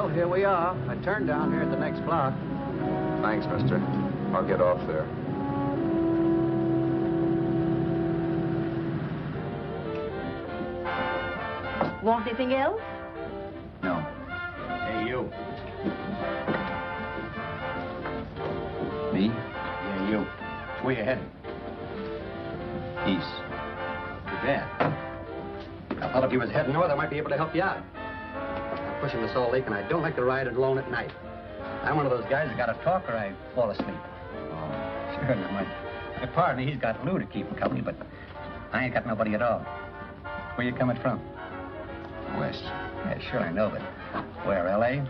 Well, here we are. I turned down here at the next block. Thanks, mister. I'll get off there. Want anything else? No. Hey, you. Me? Yeah, you. Where you heading? East. Too bad. I thought if you was heading north, I might be able to help you out. I'm pushing the Salt Lake, and I don't like to ride it alone at night. I'm one of those guys that got to talk or I fall asleep. Oh, sure, now, my partner, he's got Lou to keep him company, but I ain't got nobody at all. Where you coming from? West. Yeah, sure, I know, but where, L.A.?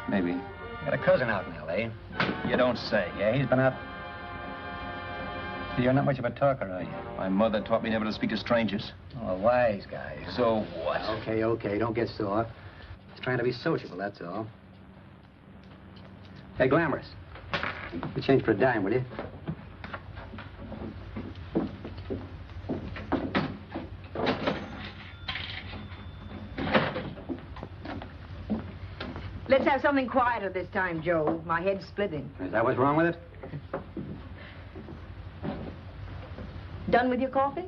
Maybe. Got a cousin out in L.A. You don't say. Yeah, he's been out. You're not much of a talker, are you? My mother taught me never to speak to strangers. Oh, a wise guy. So what? Okay, don't get sore. Just trying to be sociable, that's all. Hey, Glamorous. You change for a dime, will you? Let's have something quieter this time, Joe. My head's splitting. Is that what's wrong with it? Done with your coffee?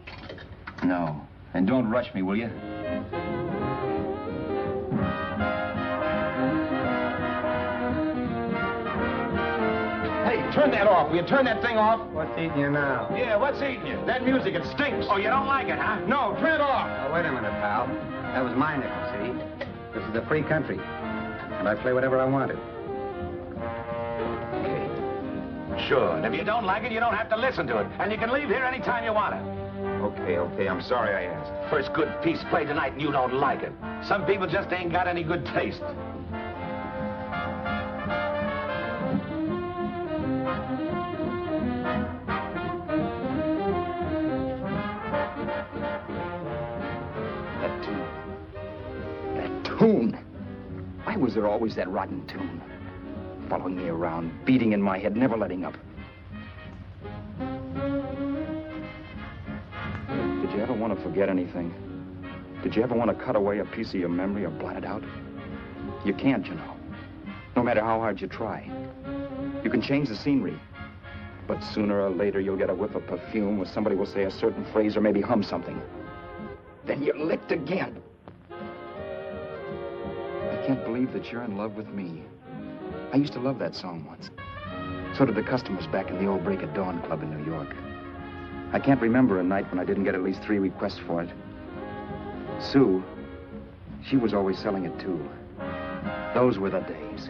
No. And don't rush me, will you? Hey, turn that off. Will you turn that thing off? What's eating you now? Yeah, what's eating you? That music, it stinks. Oh, you don't like it, huh? No, turn it off. Oh, wait a minute, pal. That was my nickel, see? This is a free country. And I play whatever I wanted. Okay. Sure. And if you don't like it, you don't have to listen to it. And you can leave here anytime you want to. Okay. I'm sorry I asked. First good piece played tonight and you don't like it. Some people just ain't got any good taste. That tune. Why was there always that rotten tune? Following me around, beating in my head, never letting up. Did you ever want to forget anything? Did you ever want to cut away a piece of your memory or blot it out? You can't, you know. No matter how hard you try. You can change the scenery. But sooner or later, you'll get a whiff of perfume or somebody will say a certain phrase or maybe hum something. Then you're licked again. I can't believe that you're in love with me. I used to love that song once. So did the customers back in the old Break of Dawn Club in New York. I can't remember a night when I didn't get at least 3 requests for it. Sue, she was always selling it too. Those were the days.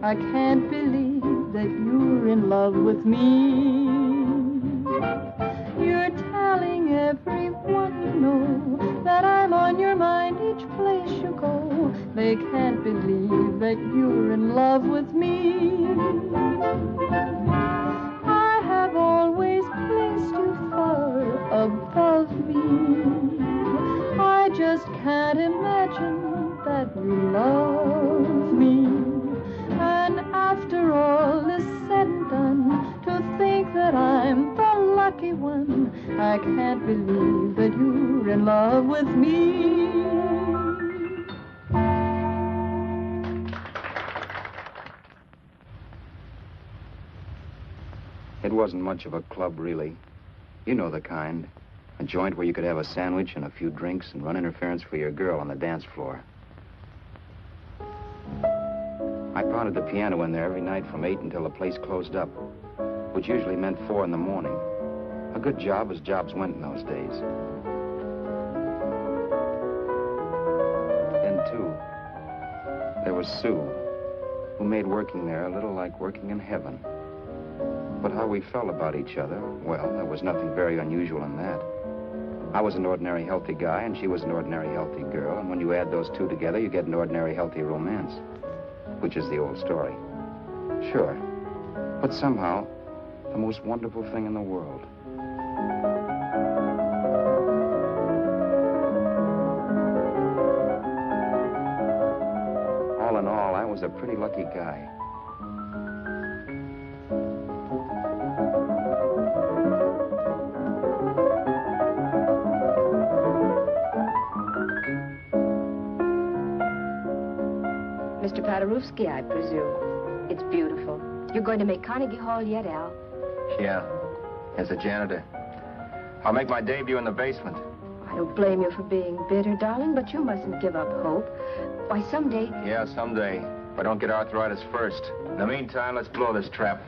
I can't believe that you're in love with me. You're telling everyone you know that I'm on your mind each place you go. They can't believe that you're in love with me. I have always placed you far above me. I just can't imagine that you love me. And after all is said and done, to think that I'm the lucky one, I can't believe that you're in love with me. It wasn't much of a club, really. You know the kind. A joint where you could have a sandwich and a few drinks and run interference for your girl on the dance floor. I pounded the piano in there every night from 8 until the place closed up, which usually meant 4 in the morning. A good job as jobs went in those days. Then, too, there was Sue, who made working there a little like working in heaven. But how we felt about each other, well, there was nothing very unusual in that. I was an ordinary healthy guy, and she was an ordinary healthy girl, and when you add those two together, you get an ordinary healthy romance, which is the old story. Sure. But somehow, the most wonderful thing in the world. All in all, I was a pretty lucky guy. Mr. Paderewski, I presume. It's beautiful. You're going to make Carnegie Hall yet, Al? Yeah, as a janitor. I'll make my debut in the basement. I don't blame you for being bitter, darling, but you mustn't give up hope. Why, someday... Yeah, someday. If I don't get arthritis first. In the meantime, let's blow this trap.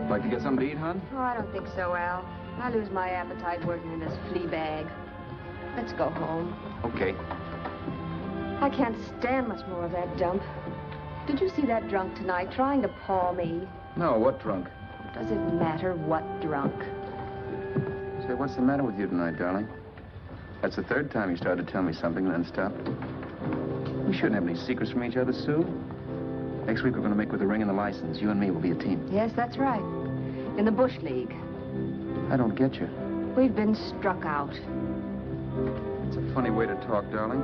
Like to get something to eat, hon? Oh, I don't think so, Al. I lose my appetite working in this flea bag. Let's go home. Okay. I can't stand much more of that dump. Did you see that drunk tonight trying to paw me? No, what drunk? Does it matter what drunk? Say, what's the matter with you tonight, darling? That's the third time you started to tell me something and then stopped. We shouldn't have any secrets from each other, Sue. Next week, we're going to make with the ring and the license. You and me will be a team. Yes, that's right. In the Bush League. I don't get you. We've been struck out. It's a funny way to talk, darling.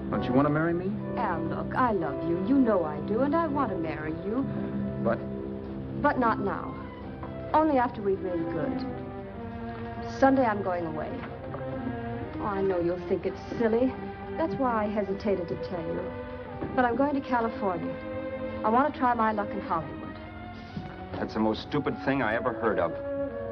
Don't you want to marry me? Al, look, I love you. You know I do, and I want to marry you. But? But not now. Only after we've made good. Sunday, I'm going away. Oh, I know you'll think it's silly. That's why I hesitated to tell you. But I'm going to California. I want to try my luck in Hollywood. That's the most stupid thing I ever heard of.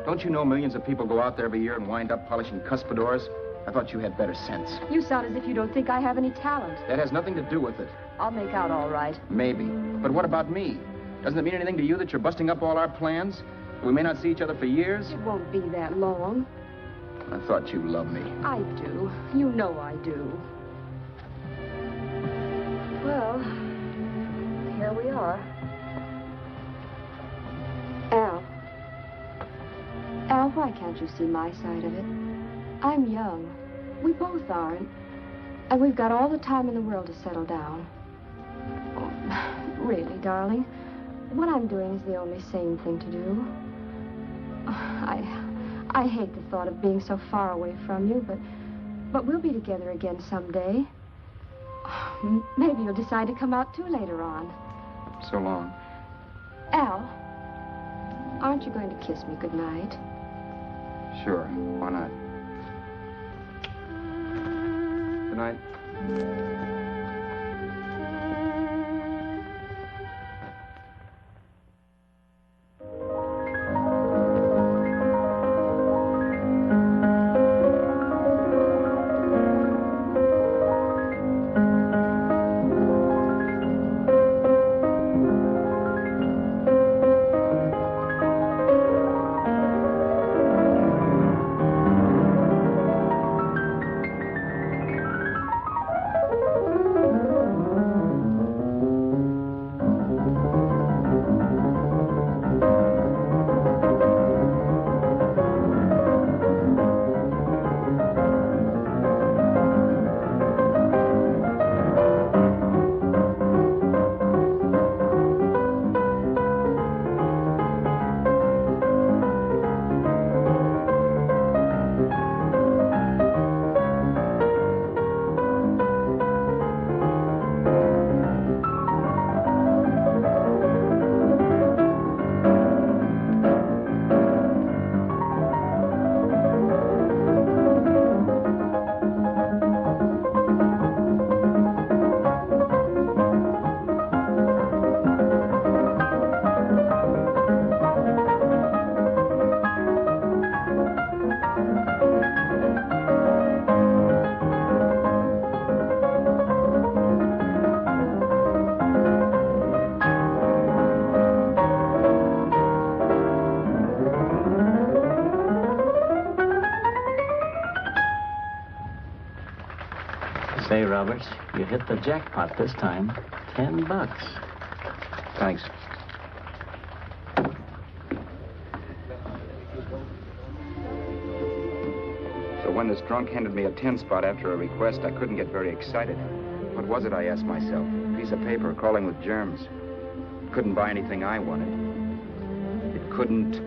Don't you know millions of people go out there every year and wind up polishing cuspidors? I thought you had better sense. You sound as if you don't think I have any talent. That has nothing to do with it. I'll make out all right. Maybe. But what about me? Doesn't it mean anything to you that you're busting up all our plans? We may not see each other for years? It won't be that long. I thought you loved me. I do. You know I do. Well, here we are. Al, why can't you see my side of it? I'm young. We both aren't. And we've got all the time in the world to settle down. Oh, really, darling, what I'm doing is the only sane thing to do. I hate the thought of being so far away from you, but we'll be together again someday. Maybe you'll decide to come out too later on. So long. Al, aren't you going to kiss me goodnight? Sure. Why not? Good night. Say, Roberts, you hit the jackpot this time. $10. Thanks. So when this drunk handed me a 10 spot after a request, I couldn't get very excited. What was it, I asked myself? A piece of paper crawling with germs. It couldn't buy anything I wanted. It couldn't...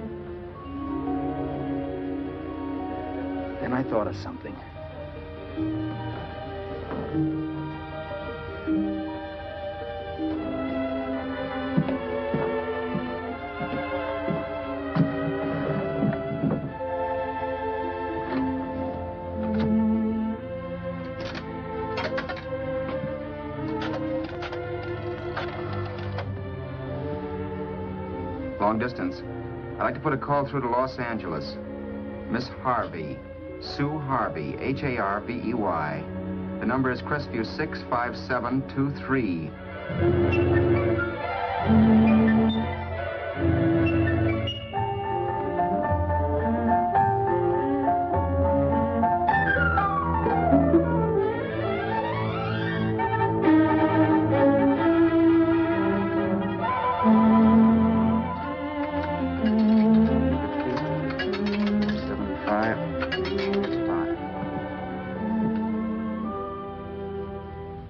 Then I thought of something. Long distance. I'd like to put a call through to Los Angeles. Miss Harvey. Sue Harvey, H-A-R-V-E-Y. The number is Crestview 65723.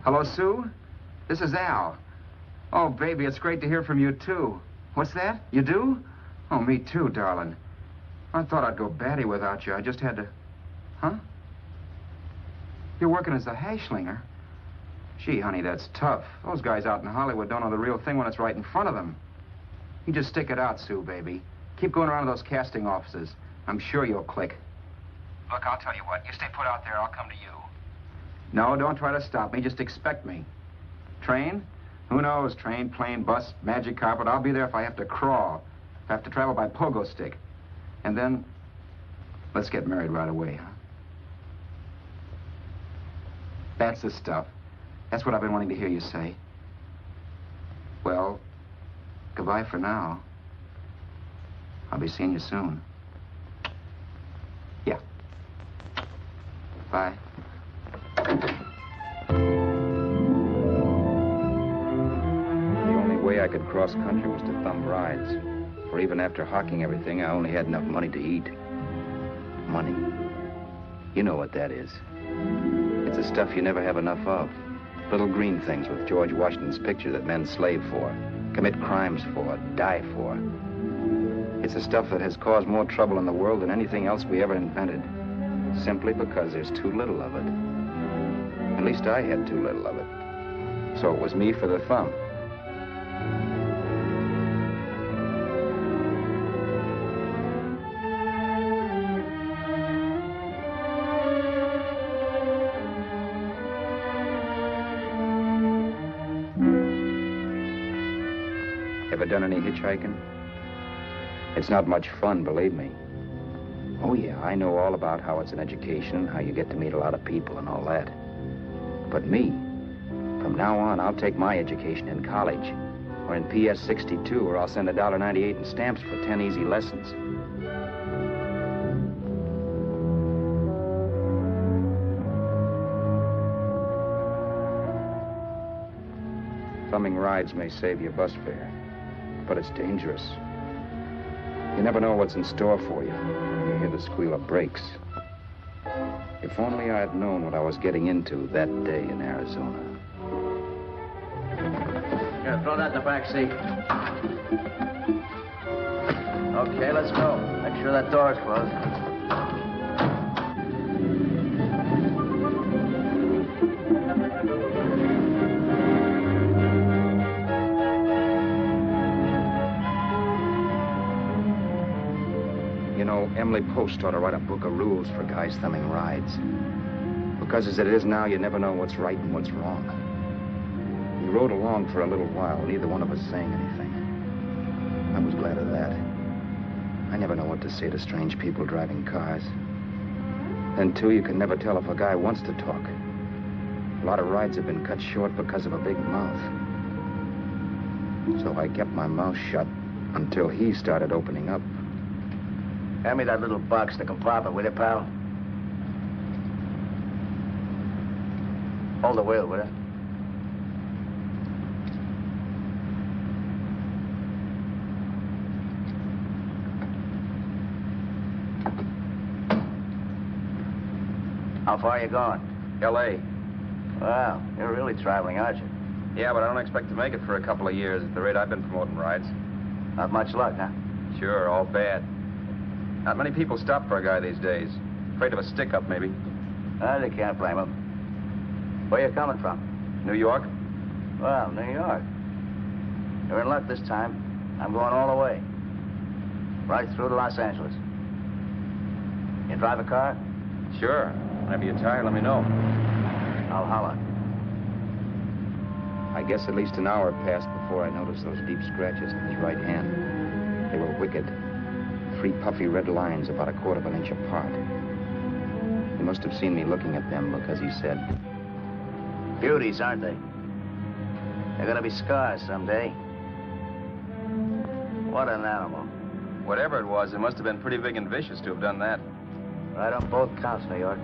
Hello, Sue? This is Al. Oh, baby, it's great to hear from you, too. What's that? You do? Oh, me too, darling. I thought I'd go batty without you. I just had to... Huh? You're working as a hashlinger? Gee, honey, that's tough. Those guys out in Hollywood don't know the real thing when it's right in front of them. You just stick it out, Sue, baby. Keep going around to those casting offices. I'm sure you'll click. Look, I'll tell you what. You stay put out there, I'll come to you. No, don't try to stop me. Just expect me. Train? Who knows? Train, plane, bus, magic carpet. I'll be there if I have to crawl. If I have to travel by pogo stick. And then, let's get married right away, huh? That's the stuff. That's what I've been wanting to hear you say. Well, goodbye for now. I'll be seeing you soon. Yeah. Bye. The only way I could cross country was to thumb rides. For even after hawking everything, I only had enough money to eat. Money. You know what that is. It's the stuff you never have enough of. Little green things with George Washington's picture that men slave for, commit crimes for, die for. It's the stuff that has caused more trouble in the world than anything else we ever invented. Simply because there's too little of it. At least I had too little of it. So it was me for the thumb. Ever done any hitchhiking? It's not much fun, believe me. Oh, yeah, I know all about how it's an education, how you get to meet a lot of people and all that. But me, from now on, I'll take my education in college, or in PS 62, where I'll send $1.98 in stamps for 10 easy lessons. Thumbing rides may save you bus fare, but it's dangerous. You never know what's in store for you. You hear the squeal of brakes. If only I had known what I was getting into that day in Arizona. Here, throw that in the back seat. Okay, let's go. Make sure that door's closed. Emily Post ought to write a book of rules for guys thumbing rides. Because as it is now, you never know what's right and what's wrong. We rode along for a little while, neither one of us saying anything. I was glad of that. I never know what to say to strange people driving cars. Then, too, you can never tell if a guy wants to talk. A lot of rides have been cut short because of a big mouth. So I kept my mouth shut until he started opening up. Hand me that little box in the compartment, will you, pal? Hold the wheel, will you? How far are you going? L.A. Well, you're really traveling, aren't you? Yeah, but I don't expect to make it for a couple of years at the rate I've been promoting rides. Not much luck, huh? Sure, all bad. Not many people stop for a guy these days. Afraid of a stick-up, maybe. Well, you can't blame them. Where you coming from? New York? Well, New York. You're in luck this time. I'm going all the way. Right through to Los Angeles. You drive a car? Sure. Whenever you're tired, let me know. I'll holler. I guess at least an hour passed before I noticed those deep scratches in his right hand. They were wicked. 3 puffy red lines about 1/4 of an inch apart. He must have seen me looking at them because he said, Beauties, aren't they? They're gonna be scars someday. What an animal. Whatever it was, it must have been pretty big and vicious to have done that. Right on both counts, New York.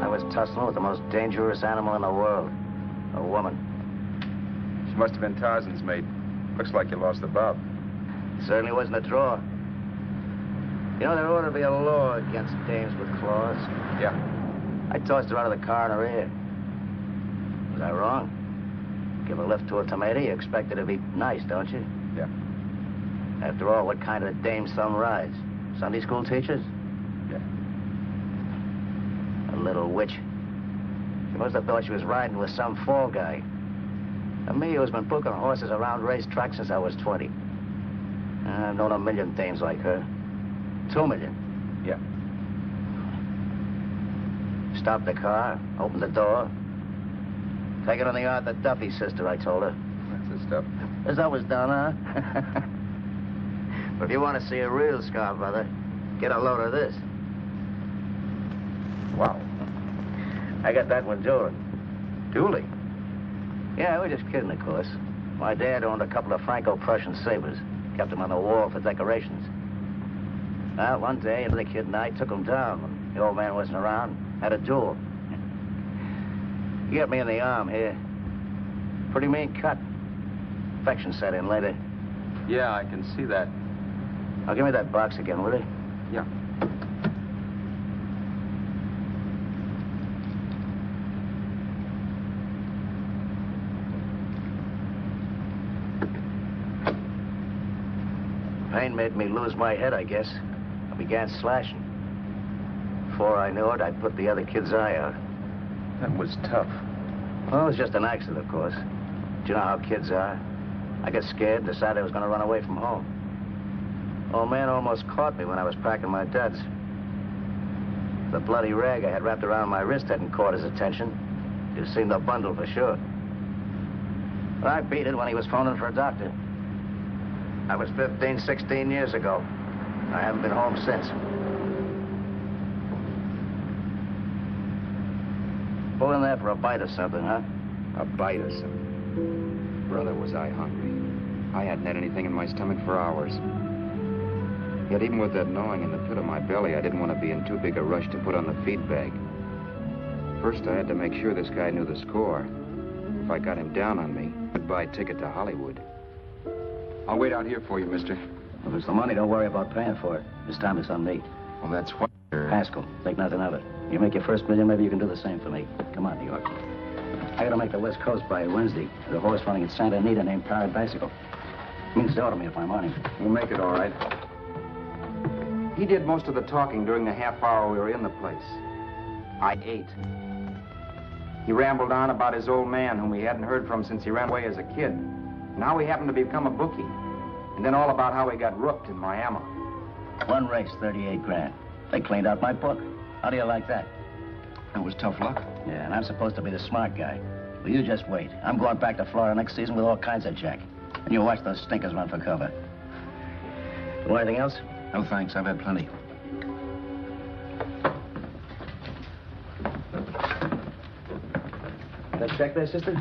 I was tussling with the most dangerous animal in the world. A woman. She must have been Tarzan's mate. Looks like you lost the bob. Certainly wasn't a draw. You know, there ought to be a law against dames with claws. Yeah. I tossed her out of the car in her ear. Was I wrong? Give a lift to a tomato, you expect her to be nice, don't you? Yeah. After all, what kind of dame some rides? Sunday school teachers? Yeah. A little witch. She must have thought she was riding with some fall guy. And me, who's been booking horses around racetracks since I was 20. I've known a million dames like her. 2 million. Yeah. Stopped the car, opened the door. Take it on the yard, the Duffy sister, I told her. That's the stuff. As that was done, huh? But if you want to see a real scar, brother, get a load of this. Wow. I got that one dueling. Dueling? Yeah, we're just kidding, of course. My dad owned a couple of Franco-Prussian sabers. Kept them on the wall for decorations. Well, one day, the kid and I took them down when the old man wasn't around. Had a duel. He got me in the arm here. Pretty mean cut. Infection set in later. Yeah, I can see that. Now, give me that box again, will you? Yeah. Pain made me lose my head, I guess. I began slashing. Before I knew it, I'd put the other kid's eye out. That was tough. Well, it was just an accident, of course. Do you know how kids are? I got scared, decided I was going to run away from home. Old man almost caught me when I was packing my duds. The bloody rag I had wrapped around my wrist hadn't caught his attention. You've seen the bundle for sure. But I beat it when he was phoning for a doctor. That was 15, 16 years ago. I haven't been home since. Pull in there for a bite or something, huh? a bite or something. Brother, was I hungry. I hadn't had anything in my stomach for hours. Yet even with that gnawing in the pit of my belly, I didn't want to be in too big a rush to put on the feed bag. First, I had to make sure this guy knew the score. If I got him down on me, goodbye ticket to Hollywood. I'll wait out here for you, mister. If it's the money, don't worry about paying for it. This time it's on me. Well, that's what... Haskell, think nothing of it. You make your first million, maybe you can do the same for me. Come on, New York. I gotta make the West Coast by Wednesday. There's a horse running in Santa Anita named Pirate Bicycle. Means dough to me if I'm on him. We'll make it all right. He did most of the talking during the half hour we were in the place. I ate. He rambled on about his old man, whom he hadn't heard from since he ran away as a kid. Now he happened to become a bookie. And then all about how he got rooked in Miami. One race, 38 grand. They cleaned out my book. How do you like that? That was tough luck. Yeah, and I'm supposed to be the smart guy. Well, you just wait. I'm going back to Florida next season with all kinds of jack. And you watch those stinkers run for cover. You want anything else? No, thanks. I've had plenty. That check there, sister?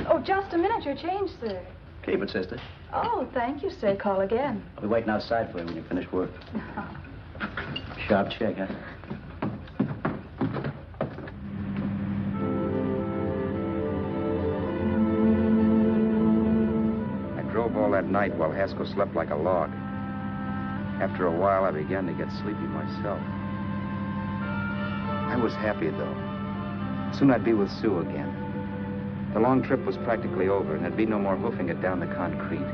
Oh, just a minute. Your change, sir. Keep it, sister. Oh, thank you, sir. Call again. I'll be waiting outside for you when you finish work. Sharp check, huh? night while Haskell slept like a log. After a while, I began to get sleepy myself. I was happy, though. Soon I'd be with Sue again. The long trip was practically over, and there'd be no more hoofing it down the concrete.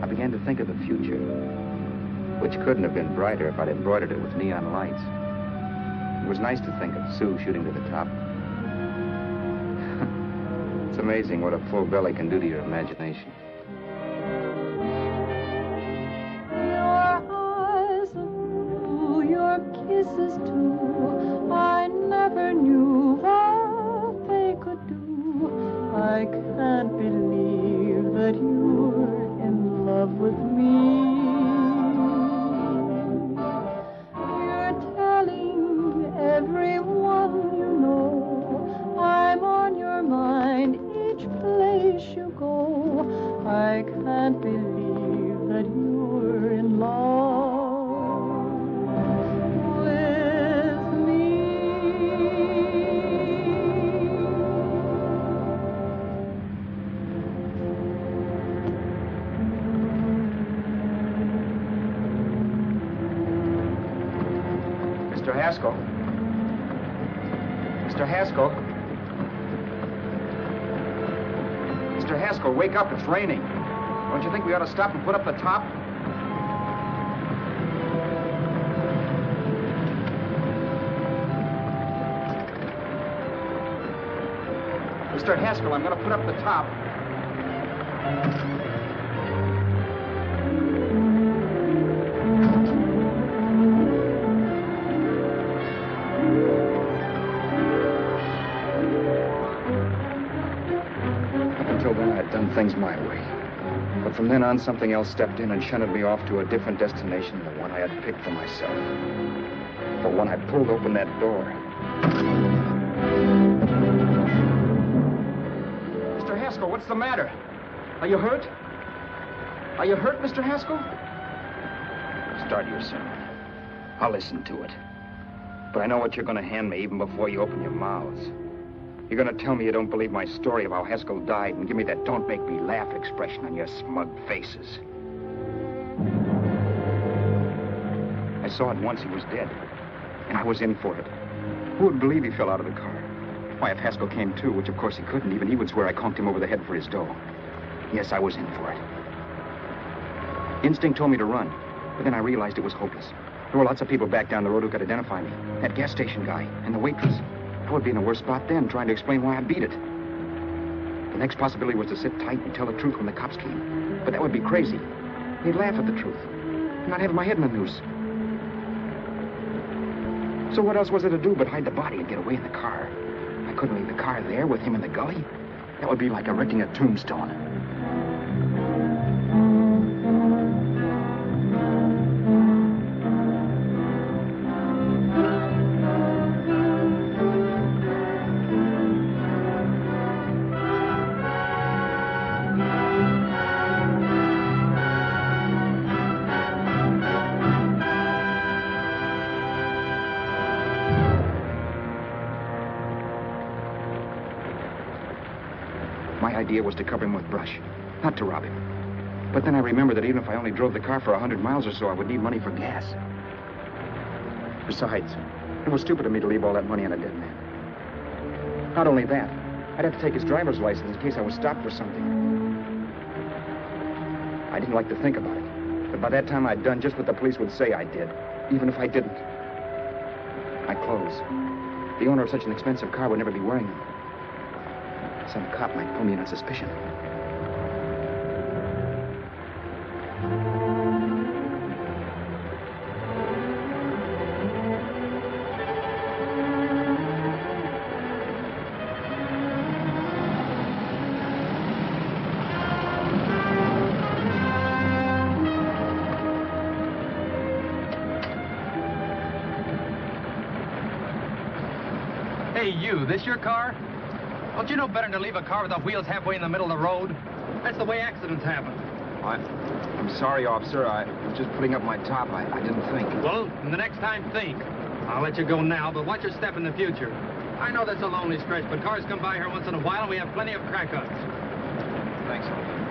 I began to think of the future, which couldn't have been brighter if I'd embroidered it with neon lights. It was nice to think of Sue shooting to the top. It's amazing what a full belly can do to your imagination. Your eyes are blue, your kisses too. I never knew what they could do. I can't believe that you're in love with me. You're telling everyone you know I'm on your mind each place you go. I can't believe that you're in love with me. Mr. Haskell? Mr. Haskell? Mr. Haskell, wake up. It's raining. Don't you think we ought to stop and put up the top? Mr. Haskell, I'm going to put up the top. Things my way. But from then on, something else stepped in and shunted me off to a different destination than the one I had picked for myself. But when I pulled open that door... Mr. Haskell, what's the matter? Are you hurt? Are you hurt, Mr. Haskell? Start your sermon. I'll listen to it. But I know what you're going to hand me even before you open your mouths. You're going to tell me you don't believe my story of how Haskell died and give me that don't make me laugh expression on your smug faces. I saw at once he was dead, and I was in for it. Who would believe he fell out of the car? Why, if Haskell came too, which of course he couldn't, even he would swear I conked him over the head for his dough. Yes, I was in for it. Instinct told me to run, but then I realized it was hopeless. There were lots of people back down the road who could identify me. That gas station guy and the waitress. I would be in a worse spot then, trying to explain why I beat it. The next possibility was to sit tight and tell the truth when the cops came. But that would be crazy. They'd laugh at the truth. I'm not having my head in the noose. So what else was there to do but hide the body and get away in the car? I couldn't leave the car there with him in the gully. That would be like erecting a tombstone. My idea was to cover him with brush, not to rob him. But then I remembered that even if I only drove the car for 100 miles or so, I would need money for gas. Besides, it was stupid of me to leave all that money on a dead man. Not only that, I'd have to take his driver's license in case I was stopped for something. I didn't like to think about it, but by that time I'd done just what the police would say I did, even if I didn't. My clothes. The owner of such an expensive car would never be wearing them. Some cop might pull me in on suspicion. Hey, you, this your car? Don't you know better than to leave a car with the wheels halfway in the middle of the road? That's the way accidents happen. I'm sorry, officer. I was just putting up my top. I didn't think. Well, the next time, think. I'll let you go now, but watch your step in the future. I know that's a lonely stretch, but cars come by here once in a while, and we have plenty of crack-ups. Thanks, officer.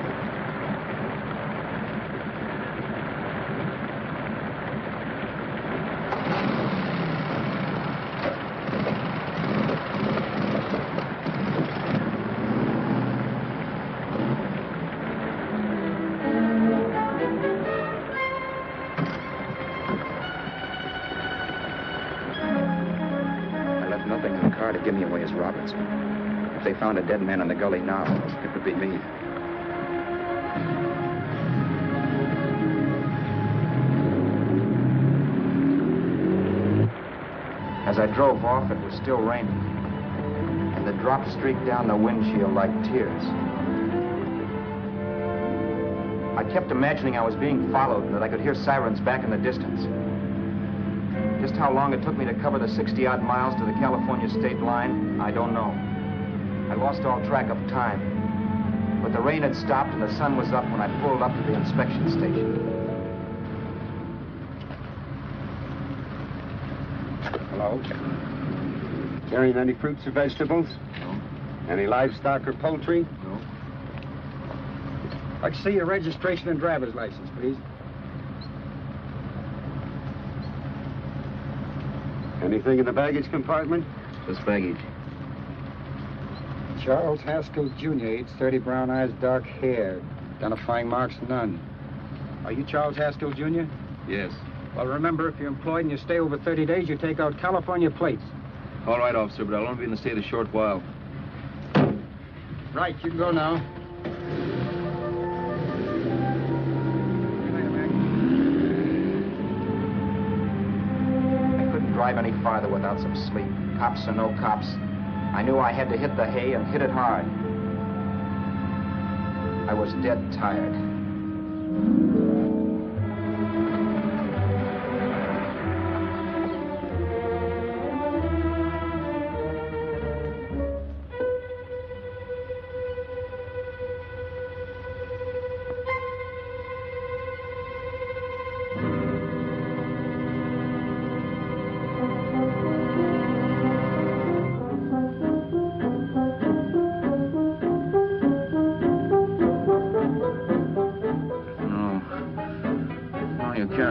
give me away as Roberts. If they found a dead man in the gully now, it would be me. As I drove off, it was still raining, and the drops streaked down the windshield like tears. I kept imagining I was being followed and that I could hear sirens back in the distance. Just how long it took me to cover the 60-odd miles to the California state line, I don't know. I lost all track of time. But the rain had stopped and the sun was up when I pulled up to the inspection station. Hello? Carrying any fruits or vegetables? No. Any livestock or poultry? No. I'd see your registration and driver's license, please. Anything in the baggage compartment? Just baggage. Charles Haskell, Jr., age 30, brown eyes, dark hair. Identifying marks, none. Are you Charles Haskell, Jr.? Yes. Well, remember, if you're employed and you stay over 30 days, you take out California plates. All right, officer, but I'll only be in the state a short while. Right, you can go now. I couldn't drive any farther without some sleep. Cops or no cops, I knew I had to hit the hay and hit it hard. I was dead tired.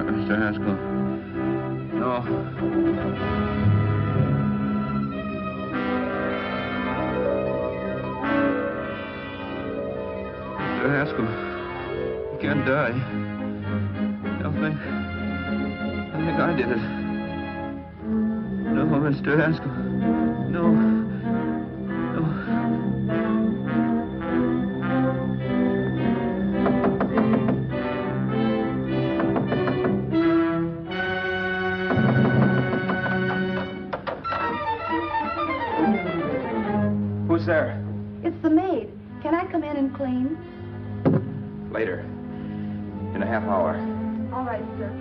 Mr. Haskell. No. Mr. Haskell, you can't die. I think I did it. No, Mr. Haskell. No. Who's there? It's the maid. Can I come in and clean? Later. In a half hour. All right, sir.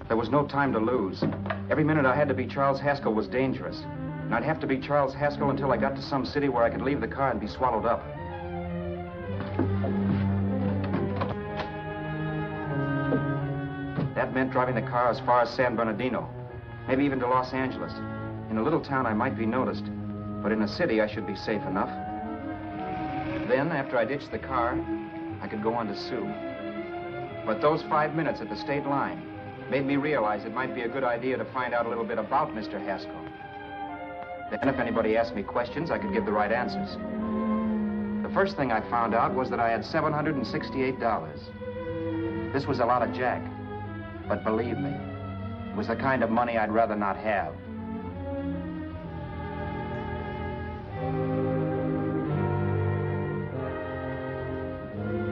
There was no time to lose. Every minute I had to be Charles Haskell was dangerous. And I'd have to be Charles Haskell until I got to some city where I could leave the car and be swallowed up. That meant driving the car as far as San Bernardino, maybe even to Los Angeles. In a little town, I might be noticed, but in a city, I should be safe enough. Then, after I ditched the car, I could go on to Sioux. But those 5 minutes at the state line made me realize it might be a good idea to find out a little bit about Mr. Haskell. Then if anybody asked me questions, I could give the right answers. The first thing I found out was that I had $768. This was a lot of jack, but believe me, it was the kind of money I'd rather not have.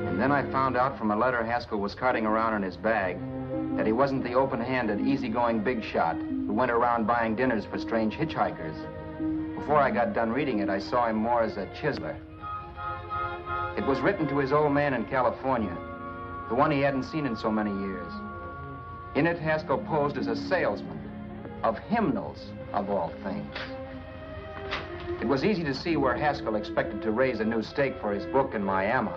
And then I found out from a letter Haskell was carting around in his bag that he wasn't the open-handed, easygoing big shot who went around buying dinners for strange hitchhikers. Before I got done reading it, I saw him more as a chiseler. It was written to his old man in California, the one he hadn't seen in so many years. In it, Haskell posed as a salesman of hymnals, of all things. It was easy to see where Haskell expected to raise a new stake for his book in Miami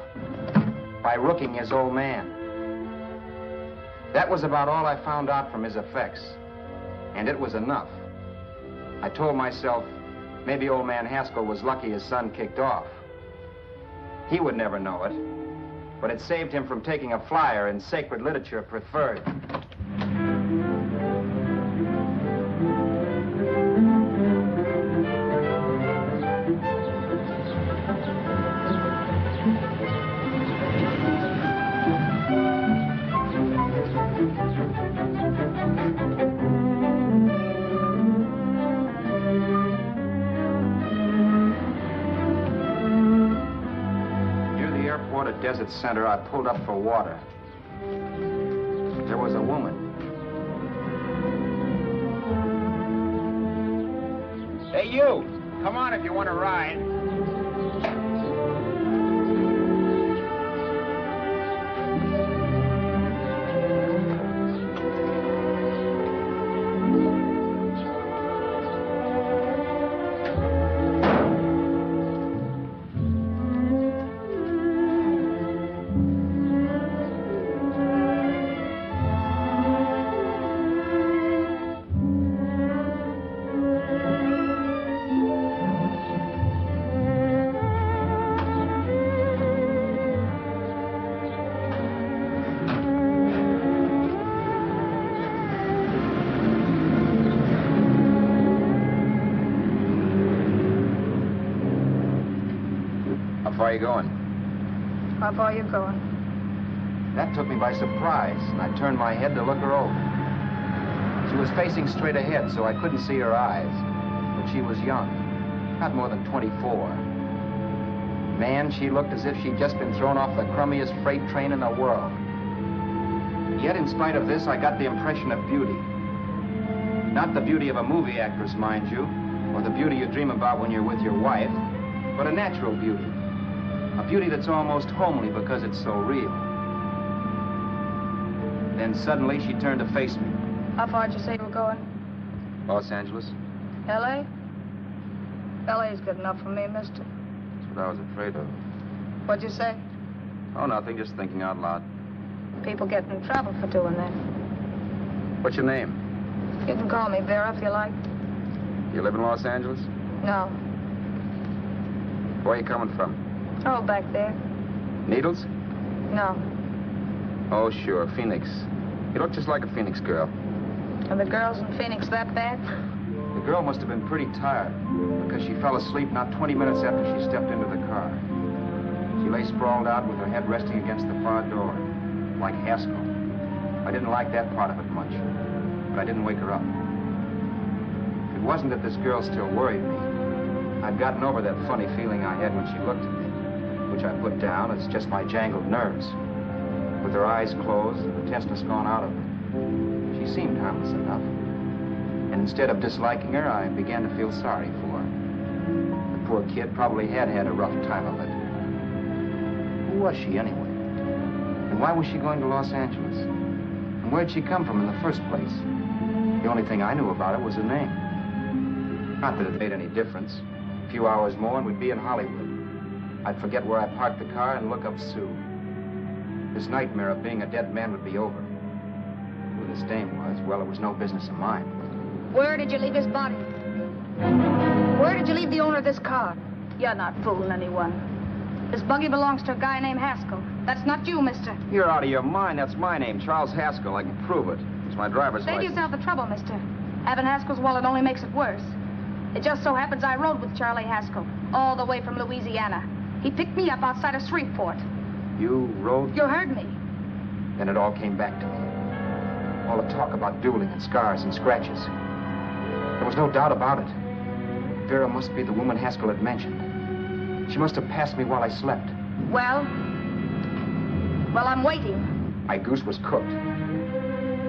by rooking his old man. That was about all I found out from his effects, and it was enough. I told myself, maybe old man Haskell was lucky his son kicked off. He would never know it, but it saved him from taking a flyer in sacred literature preferred. Desert Center, I pulled up for water. There was a woman. Hey, you! Come on if you want to ride. How far are you going? How far are you going? That took me by surprise, and I turned my head to look her over. She was facing straight ahead, so I couldn't see her eyes. But she was young, not more than 24. Man, she looked as if she'd just been thrown off the crummiest freight train in the world. Yet, in spite of this, I got the impression of beauty. Not the beauty of a movie actress, mind you, or the beauty you dream about when you're with your wife, but a natural beauty. A beauty that's almost homely because it's so real. Then suddenly she turned to face me. How far did you say you were going? Los Angeles? L.A.? L.A.'s good enough for me, mister. That's what I was afraid of. What'd you say? Oh, nothing, just thinking out loud. People get in trouble for doing that. What's your name? You can call me Vera if you like. You live in Los Angeles? No. Where are you coming from? Oh, back there. Needles? No. Oh, sure, Phoenix. You look just like a Phoenix girl. Are the girls in Phoenix that bad? The girl must have been pretty tired, because she fell asleep not 20 minutes after she stepped into the car. She lay sprawled out with her head resting against the far door, like Haskell. I didn't like that part of it much, but I didn't wake her up. It wasn't that this girl still worried me. I'd gotten over that funny feeling I had when she looked at me, which I put down as just my jangled nerves. With her eyes closed and the tenseness gone out of her, she seemed harmless enough. And instead of disliking her, I began to feel sorry for her. The poor kid probably had had a rough time of it. Who was she anyway? And why was she going to Los Angeles? And where'd she come from in the first place? The only thing I knew about her was her name. Not that it made any difference. A few hours more and we'd be in Hollywood. I'd forget where I parked the car and look up Sue. This nightmare of being a dead man would be over. Who this dame was, well, it was no business of mine. Where did you leave his body? Where did you leave the owner of this car? You're not fooling anyone. This buggy belongs to a guy named Haskell. That's not you, mister. You're out of your mind. That's my name, Charles Haskell. I can prove it. It's my driver's Save license. yourself the trouble, mister. Having Haskell's wallet only makes it worse. It just so happens I rode with Charlie Haskell, all the way from Louisiana. He picked me up outside of Shreveport. You rode? You heard me. Then it all came back to me. All the talk about dueling and scars and scratches. There was no doubt about it. Vera must be the woman Haskell had mentioned. She must have passed me while I slept. Well, I'm waiting. My goose was cooked.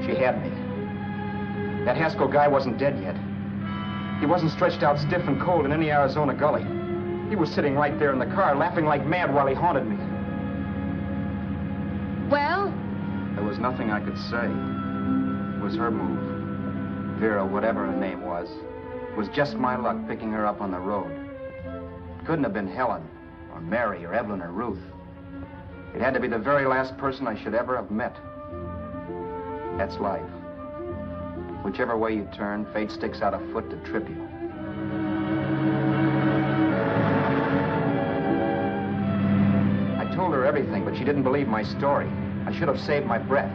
She had me. That Haskell guy wasn't dead yet. He wasn't stretched out stiff and cold in any Arizona gully. He was sitting right there in the car, laughing like mad while he haunted me. Well? There was nothing I could say. It was her move. Vera, whatever her name was just my luck picking her up on the road. It couldn't have been Helen, or Mary, or Evelyn, or Ruth. It had to be the very last person I should ever have met. That's life. Whichever way you turn, fate sticks out a foot to trip you. I told her everything, but she didn't believe my story. I should have saved my breath.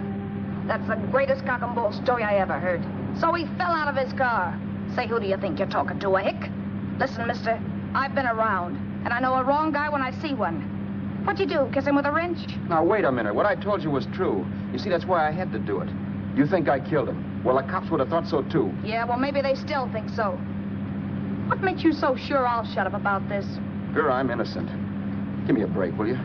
That's the greatest cock and bull story I ever heard. So he fell out of his car. Say, who do you think you're talking to, a hick? Listen, mister, I've been around, and I know a wrong guy when I see one. What'd you do, kiss him with a wrench? Now, wait a minute. What I told you was true. You see, that's why I had to do it. You think I killed him. Well, the cops would have thought so, too. Yeah, well, maybe they still think so. What makes you so sure I'll shut up about this? Girl, I'm innocent. Give me a break, will you?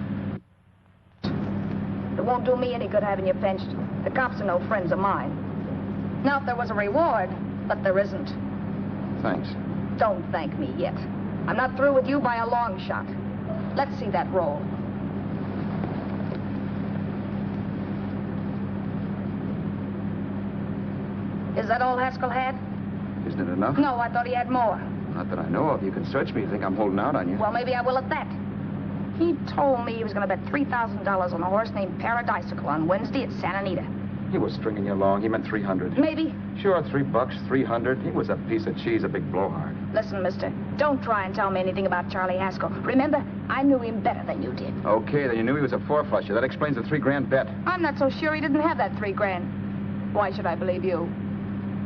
It won't do me any good having you pinched. The cops are no friends of mine. Now, if there was a reward, but there isn't. Thanks. Don't thank me yet. I'm not through with you by a long shot. Let's see that roll. Is that all Haskell had? Isn't it enough? No, I thought he had more. Not that I know of. You can search me. You think I'm holding out on you? Well, maybe I will at that. He told me he was going to bet $3,000 on a horse named Paradisical on Wednesday at Santa Anita. He was stringing you along. He meant 300. Maybe. Sure, $3, 300. He was a piece of cheese, a big blowhard. Listen, mister, don't try and tell me anything about Charlie Haskell. Remember, I knew him better than you did. Okay, then you knew he was a four-flusher. That explains the $3,000 bet. I'm not so sure he didn't have that $3,000. Why should I believe you?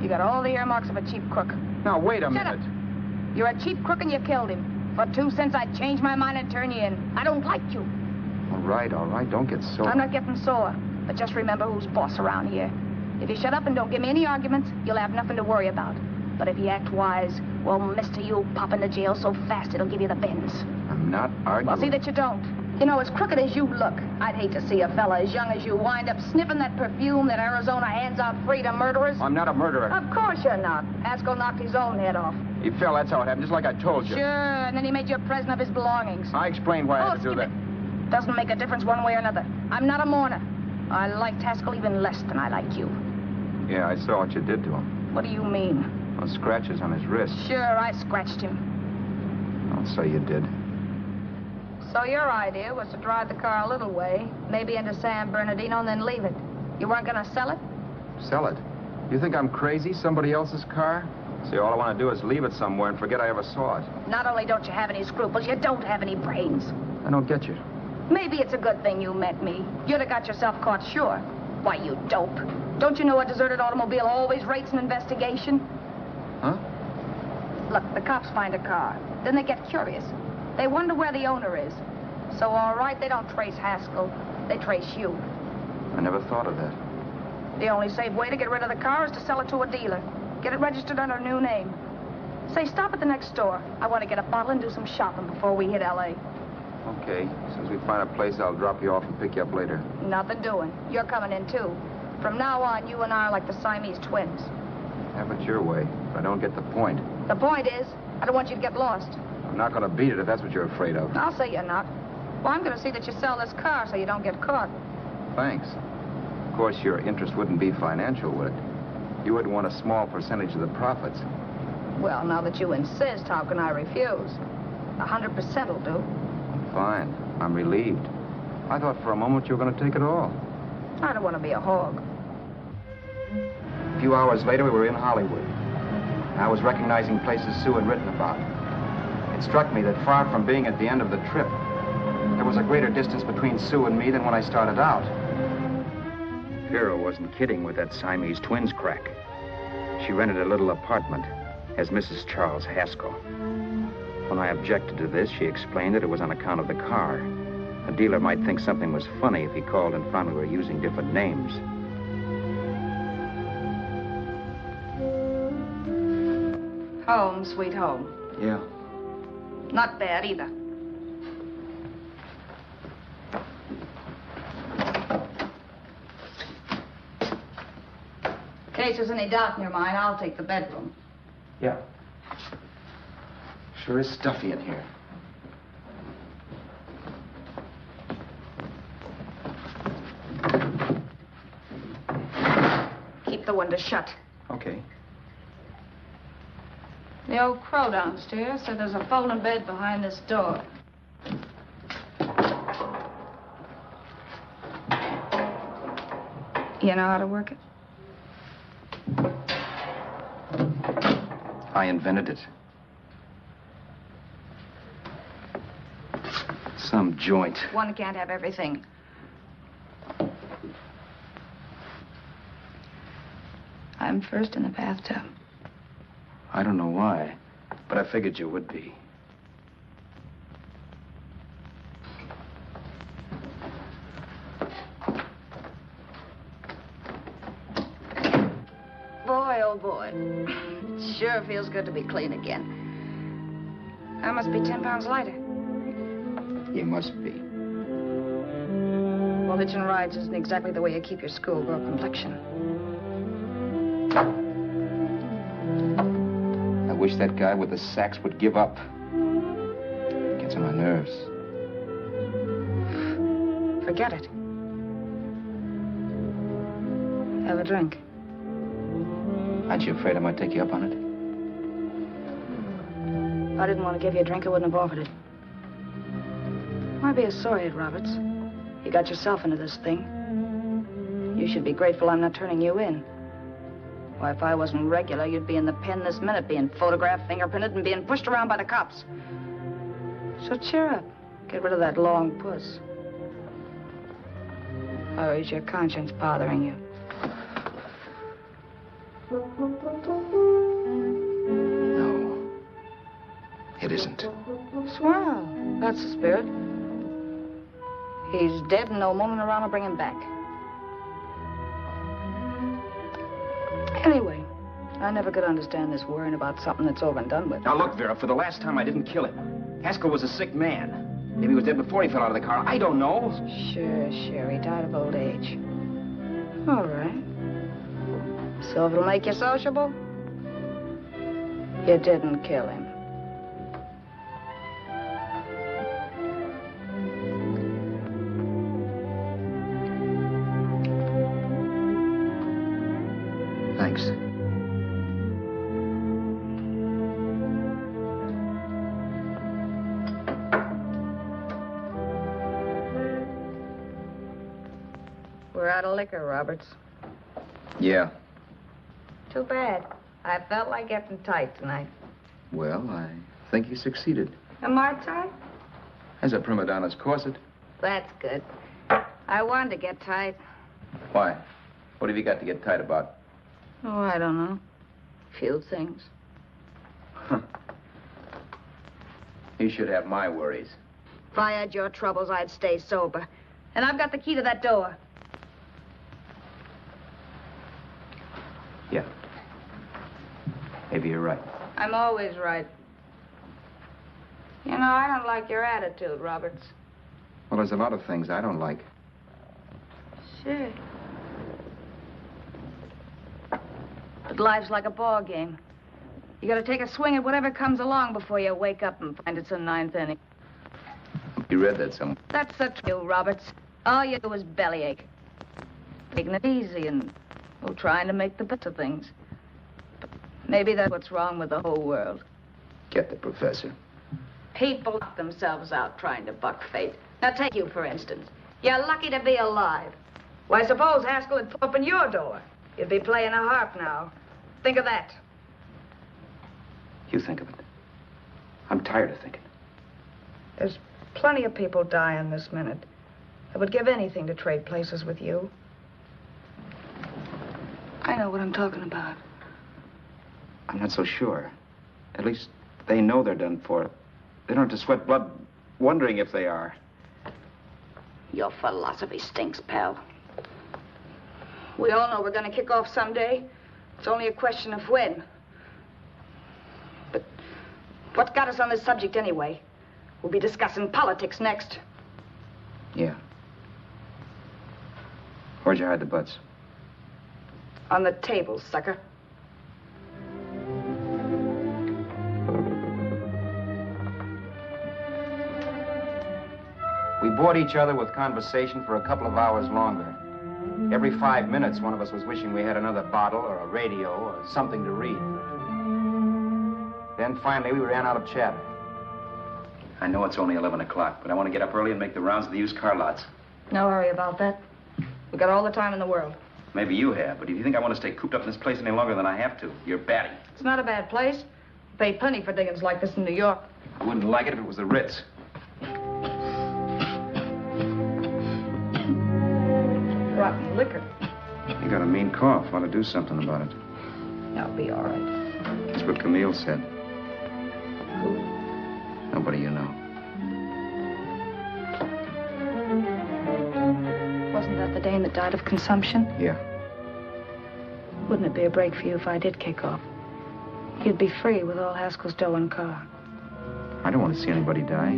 You got all the earmarks of a cheap crook. Now, wait a minute. Shut up. You're a cheap crook and you killed him. For 2 cents, I'd change my mind and turn you in. I don't like you. All right. Don't get sore. I'm not getting sore. But just remember who's boss around here. If you shut up and don't give me any arguments, you'll have nothing to worry about. But if you act wise, well, mister, you'll pop into jail so fast it'll give you the bends. I'm not arguing. Well, see that you don't. You know, as crooked as you look, I'd hate to see a fella as young as you wind up sniffing that perfume that Arizona hands out free to murderers. I'm not a murderer. Of course you're not. Haskell knocked his own head off. He fell, that's how it happened, just like I told you. Sure, and then he made you a present of his belongings. I explained why I had to do that. Doesn't make a difference one way or another. I'm not a mourner. I liked Haskell even less than I like you. Yeah, I saw what you did to him. What do you mean? Well, scratches on his wrist. Sure, I scratched him. I'll say you did. So your idea was to drive the car a little way, maybe into San Bernardino, and then leave it. You weren't going to sell it? Sell it? You think I'm crazy? Somebody else's car? See, all I want to do is leave it somewhere and forget I ever saw it. Not only don't you have any scruples, you don't have any brains. I don't get you. Maybe it's a good thing you met me. You'd have got yourself caught, sure. Why, you dope. Don't you know a deserted automobile always rates an investigation? Huh? Look, the cops find a car. Then they get curious. They wonder where the owner is. So, all right, they don't trace Haskell. They trace you. I never thought of that. The only safe way to get rid of the car is to sell it to a dealer. Get it registered under a new name. Say, stop at the next store. I want to get a bottle and do some shopping before we hit L.A. Okay. As soon as we find a place, I'll drop you off and pick you up later. Nothing doing. You're coming in, too. From now on, you and I are like the Siamese twins. Have it your way. I don't get the point. The point is, I don't want you to get lost. I'm not going to beat it if that's what you're afraid of. I'll say you're not. Well, I'm going to see that you sell this car so you don't get caught. Thanks. Of course, your interest wouldn't be financial, would it? You would want a small percentage of the profits. Well, now that you insist, how can I refuse? 100% will do. Fine. I'm relieved. I thought for a moment you were going to take it all. I don't want to be a hog. A few hours later, we were in Hollywood. I was recognizing places Sue had written about. It struck me that far from being at the end of the trip, there was a greater distance between Sue and me than when I started out. Vera wasn't kidding with that Siamese twins crack. She rented a little apartment as Mrs. Charles Haskell. When I objected to this, she explained that it was on account of the car. A dealer might think something was funny if he called and found we were using different names. Home, sweet home. Yeah. Not bad, either. In case there's any doubt in your mind, I'll take the bedroom. Yeah. Sure is stuffy in here. Keep the window shut. Okay. The old crow downstairs said there's a folding bed behind this door. You know how to work it? I invented it. Some joint. One can't have everything. I'm first in the bathtub. I don't know why, but I figured you would be. Boy, oh boy. It sure feels good to be clean again. I must be 10 pounds lighter. You must be. Well, hitching rides isn't exactly the way you keep your schoolgirl complexion. I wish that guy with the sax would give up. Gets on my nerves. Forget it. Have a drink. Aren't you afraid I might take you up on it? If I didn't want to give you a drink, I wouldn't have offered it. Why be a sorehead, Roberts? You got yourself into this thing. You should be grateful I'm not turning you in. Why, if I wasn't regular, you'd be in the pen this minute, being photographed, fingerprinted, and being pushed around by the cops. So cheer up. Get rid of that long puss. Or is your conscience bothering you? No. It isn't. Swell. That's the spirit. He's dead and no moaning around will bring him back. Anyway, I never could understand this worrying about something that's over and done with. Now look, Vera, for the last time I didn't kill him. Haskell was a sick man. Maybe he was dead before he fell out of the car. I don't know. Sure. He died of old age. All right. So if it'll make you sociable, you didn't kill him. Thanks. We're out of liquor, Roberts. Yeah. Too bad. I felt like getting tight tonight. Well, I think you succeeded. Am I tight? As a prima donna's corset. That's good. I wanted to get tight. Why? What have you got to get tight about? Oh, I don't know. Few things. You should have my worries. If I had your troubles, I'd stay sober. And I've got the key to that door. Yeah. Maybe you're right. I'm always right. You know, I don't like your attitude, Roberts. Well, there's a lot of things I don't like. Sure. But life's like a ball game. You gotta take a swing at whatever comes along before you wake up and find it's a ninth inning. You read that somewhere. That's the truth, Roberts. All you do is bellyache. Taking it easy and, well, trying to make the best of things. But maybe that's what's wrong with the whole world. Get the professor. People knock themselves out trying to buck fate. Now, take you, for instance. You're lucky to be alive. Why, suppose Haskell had opened your door. You'd be playing a harp now. Think of that. You think of it. I'm tired of thinking. There's plenty of people dying this minute. I would give anything to trade places with you. I know what I'm talking about. I'm not so sure. At least they know they're done for. They don't have to sweat blood wondering if they are. Your philosophy stinks, pal. We all know we're going to kick off someday. It's only a question of when. But what's got us on this subject anyway? We'll be discussing politics next. Yeah. Where'd you hide the butts? On the table, sucker. We bored each other with conversation for a couple of hours longer. Every 5 minutes, one of us was wishing we had another bottle or a radio or something to read. Then finally, we ran out of chatter. I know it's only 11 o'clock, but I want to get up early and make the rounds of the used car lots. No hurry about that. We've got all the time in the world. Maybe you have, but if you think I want to stay cooped up in this place any longer than I have to, you're batty. It's not a bad place. Pay plenty for diggings like this in New York. I wouldn't like it if it was the Ritz. rotten liquor. You got a mean cough. Want to do something about it. I'll be all right. That's what Camille said. Who? Nobody you know. Wasn't that the dame that died of consumption? Yeah. Wouldn't it be a break for you if I did kick off? You'd be free with all Haskell's dough and car. I don't want to see anybody die.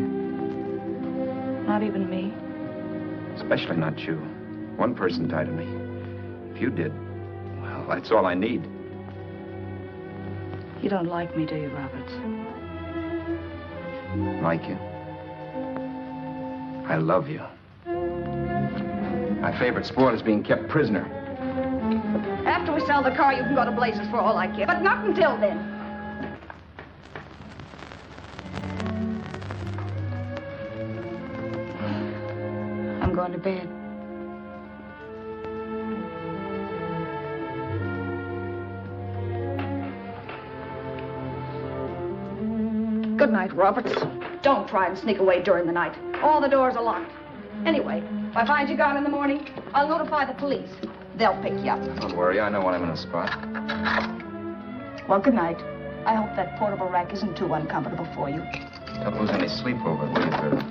Not even me. Especially not you. One person died of me. If you did, well, that's all I need. You don't like me, do you, Roberts? Like you? I love you. My favorite sport is being kept prisoner. After we sell the car, you can go to blazes for all I care. But not until then. I'm going to bed. Good night, Roberts. Don't try and sneak away during the night. All the doors are locked. Anyway, if I find you gone in the morning, I'll notify the police. They'll pick you up. Don't worry, I know when I'm in a spot. Well, good night. I hope that portable rack isn't too uncomfortable for you. Don't lose any sleep over it, will you, Vera?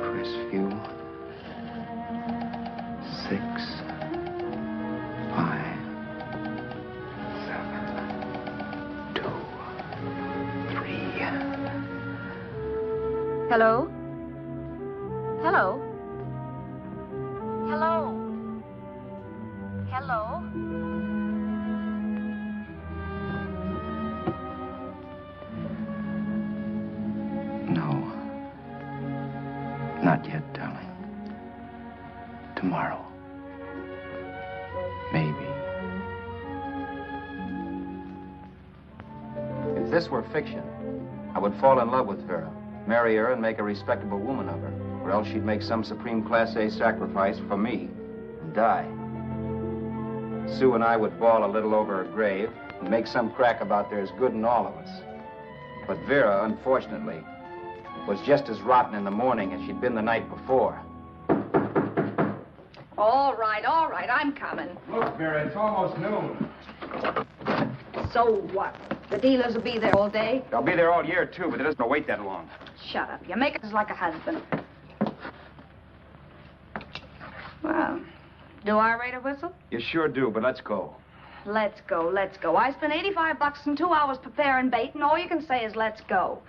Crestview. 6, 5, 7, 2, 3. Hello? Hello? Hello? Hello? No. Not yet, darling. Tomorrow. Maybe. If this were fiction, I would fall in love with Vera, marry her, and make a respectable woman of her. Or else she'd make some supreme Class A sacrifice for me and die. Sue and I would bawl a little over her grave and make some crack about there's good in all of us. But Vera, unfortunately, was just as rotten in the morning as she'd been the night before. All right, I'm coming. Look, Vera, it's almost noon. So what? The dealers will be there all day? They'll be there all year, too, but it doesn't wait that long. Shut up. You make it like a husband. Well, do I rate a whistle? You sure do, but let's go. Let's go, let's go. I spent $85 and 2 hours preparing bait, and all you can say is let's go.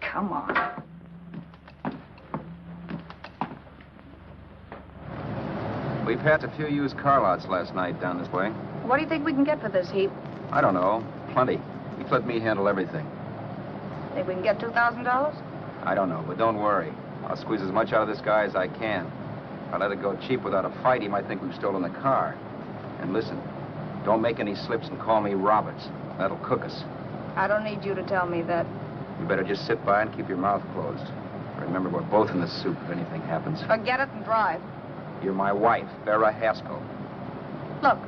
Come on. We passed a few used car lots last night down this way. What do you think we can get for this heap? I don't know. Plenty. Just let me handle everything. Think we can get $2,000? I don't know, but don't worry. I'll squeeze as much out of this guy as I can. If I let it go cheap without a fight, he might think we've stolen the car. And listen, don't make any slips and call me Roberts. That'll cook us. I don't need you to tell me that. You better just sit by and keep your mouth closed. Remember, we're both in the soup if anything happens. Forget it and drive. You're my wife, Vera Haskell. Look,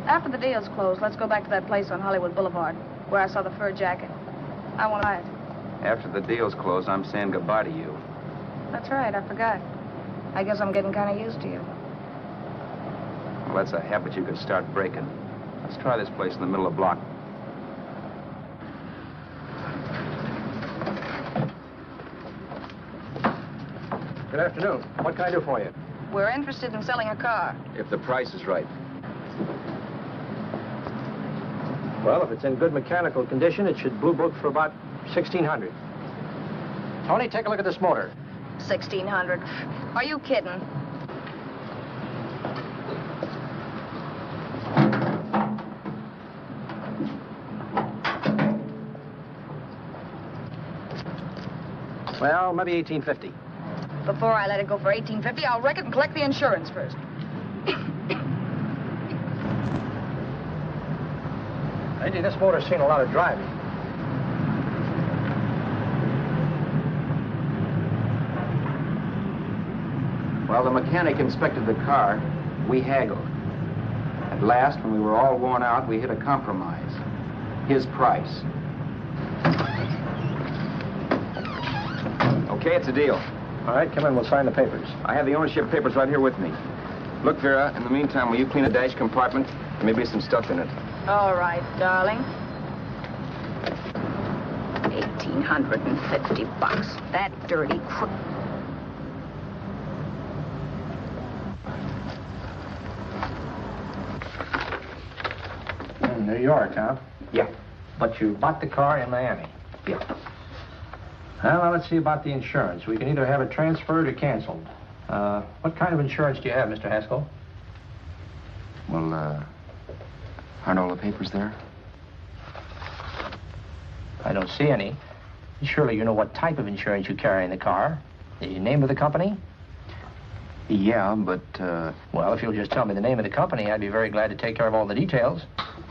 after the deal's closed, let's go back to that place on Hollywood Boulevard where I saw the fur jacket. I want to buy it. After the deal's closed, I'm saying goodbye to you. That's right, I forgot. I guess I'm getting kind of used to you. Well, that's a habit you could start breaking. Let's try this place in the middle of the block. Good afternoon. What can I do for you? We're interested in selling a car. If the price is right. Well, if it's in good mechanical condition, it should blue book for about $1,600. Tony, take a look at this motor. $1,600. Are you kidding? Well, maybe 1850. Before I let it go for 1850, I'll wreck it and collect the insurance first. Lady, this motor's seen a lot of driving. While the mechanic inspected the car, we haggled. At last, when we were all worn out, we hit a compromise. His price. Okay, it's a deal. All right, come in, we'll sign the papers. I have the ownership papers right here with me. Look, Vera, in the meantime, will you clean a dash compartment? There may be some stuff in it. All right, darling. $1,850. That dirty crook. New York, huh? Yeah. But you bought the car in Miami. Yeah. Well, now let's see about the insurance. We can either have it transferred or canceled. What kind of insurance do you have, Mr. Haskell? Well, aren't all the papers there? I don't see any. Surely you know what type of insurance you carry in the car. The name of the company? Yeah, but, Well, if you'll just tell me the name of the company, I'd be very glad to take care of all the details.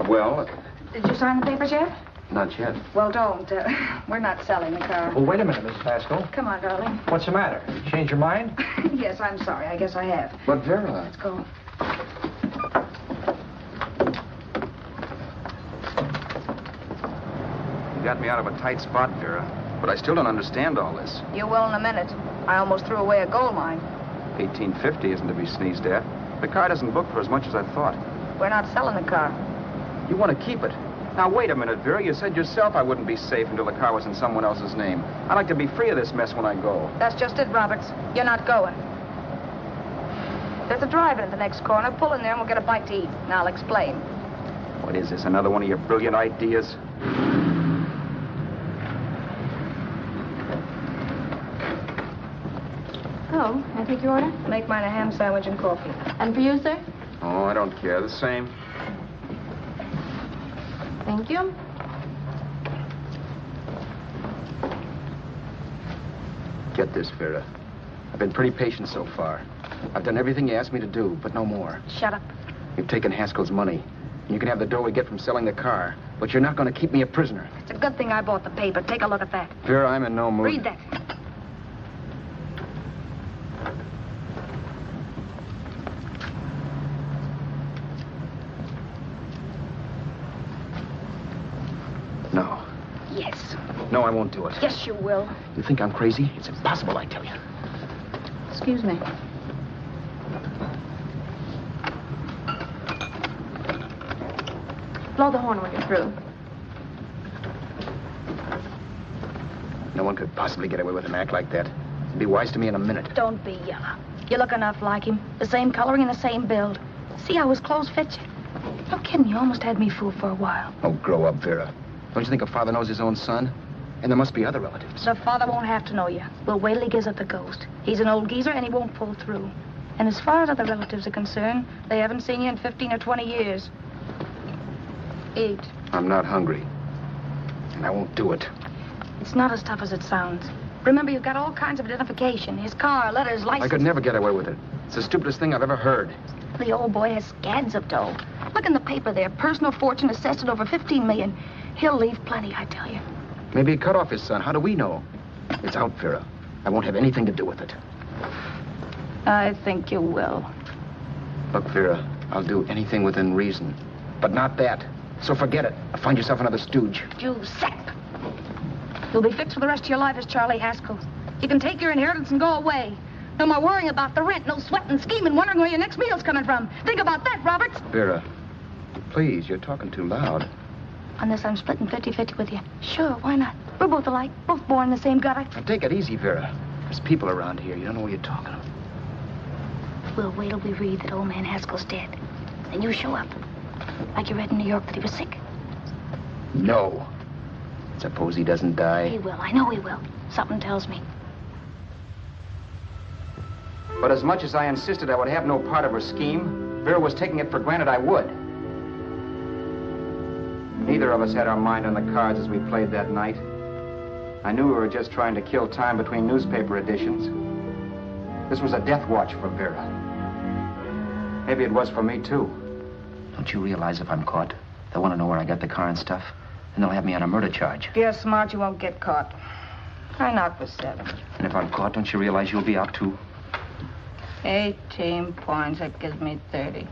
well, Did you sign the papers yet? not yet. Well, don't. We're not selling the car. Well, wait a minute, Mrs. Haskell. Come on, darling. What's the matter? Change your mind? Yes, I'm sorry. I guess I have. But, Vera... Let's go. You got me out of a tight spot, Vera. But I still don't understand all this. You will in a minute. I almost threw away a gold mine. 1850 isn't to be sneezed at. The car doesn't book for as much as I thought. We're not selling the car. You want to keep it. Now, wait a minute, Vera. You said yourself I wouldn't be safe until the car was in someone else's name. I'd like to be free of this mess when I go. That's just it, Roberts. You're not going. There's a drive-in at the next corner. Pull in there and we'll get a bite to eat. And I'll explain. What is this, another one of your brilliant ideas? Oh, can I take your order? Make mine a ham sandwich and coffee. And for you, sir? Oh, I don't care. The same. Thank you. Get this, Vera. I've been pretty patient so far. I've done everything you asked me to do, but no more. Shut up. You've taken Haskell's money. And you can have the dough we get from selling the car. But you're not going to keep me a prisoner. It's a good thing I bought the paper. Take a look at that. Vera, I'm in no mood. Read that. No. Yes. No, I won't do it. Yes, you will. You think I'm crazy? It's impossible, I tell you. Excuse me. Blow the horn when you're through. No one could possibly get away with an act like that. It'd be wise to me in a minute. Don't be yellow. You look enough like him. The same coloring and the same build. See how his clothes fit you? No kidding, you almost had me fooled for a while. Oh, grow up, Vera. Don't you think a father knows his own son? And there must be other relatives. The father won't have to know you. We'll wait till he gives up the ghost. He's an old geezer and he won't pull through. And as far as other relatives are concerned, they haven't seen you in 15 or 20 years. Eat. I'm not hungry. And I won't do it. It's not as tough as it sounds. Remember, you've got all kinds of identification. His car, letters, license. I could never get away with it. It's the stupidest thing I've ever heard. The old boy has scads of dough. Look in the paper there. Personal fortune assessed at over 15 million. He'll leave plenty, I tell you. Maybe he cut off his son. How do we know? It's out, Vera. I won't have anything to do with it. I think you will. Look, Vera, I'll do anything within reason. But not that. So forget it. Or find yourself another stooge. You sap. You'll be fixed for the rest of your life as Charlie Haskell. You can take your inheritance and go away. No more worrying about the rent, no sweating, scheming, wondering where your next meal's coming from. Think about that, Roberts. Vera, please, you're talking too loud. On this, I'm splitting 50-50 with you. Sure, why not? We're both alike, both born in the same gutter. Now, take it easy, Vera. There's people around here. You don't know what you're talking about. We'll wait till we read that old man Haskell's dead. Then you show up. Like you read in New York that he was sick. No. Suppose he doesn't die. He will. I know he will. Something tells me. But as much as I insisted I would have no part of her scheme, Vera was taking it for granted I would. Neither of us had our mind on the cards as we played that night. I knew we were just trying to kill time between newspaper editions. This was a death watch for Vera. Maybe it was for me, too. Don't you realize if I'm caught, they'll want to know where I got the car and stuff, and they'll have me on a murder charge. If you're smart, you won't get caught. I knock for 7. And if I'm caught, don't you realize you'll be out, too? 18 points. That gives me 30.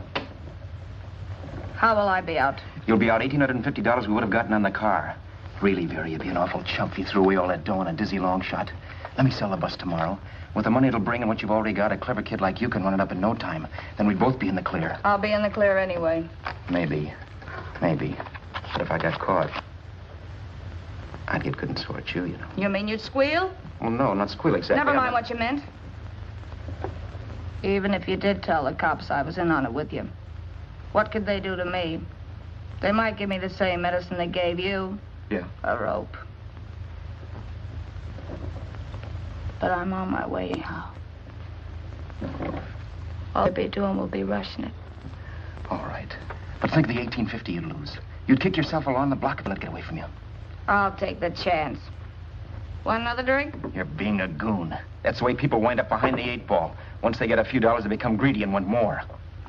How will I be out? You'll be out $1,850 we would have gotten on the car. Really, Vera, you'd be an awful chump if you threw away all that dough on a dizzy long shot. Let me sell the bus tomorrow. With the money it'll bring and what you've already got, a clever kid like you can run it up in no time. Then we'd both be in the clear. I'll be in the clear anyway. Maybe. Maybe. But if I got caught, I'd get good and sore at you, you know. You mean you'd squeal? Well, no, not squeal exactly. Never mind what you meant. Even if you did tell the cops I was in on it with you, what could they do to me? They might give me the same medicine they gave you. Yeah. A rope. But I'm on my way anyhow. All they'll be doing will be rushing it. All right. But think of the $1,850 you'd lose. You'd kick yourself along the block and let it get away from you. I'll take the chance. Want another drink? You're being a goon. That's the way people wind up behind the 8 ball. Once they get a few dollars, they become greedy and want more.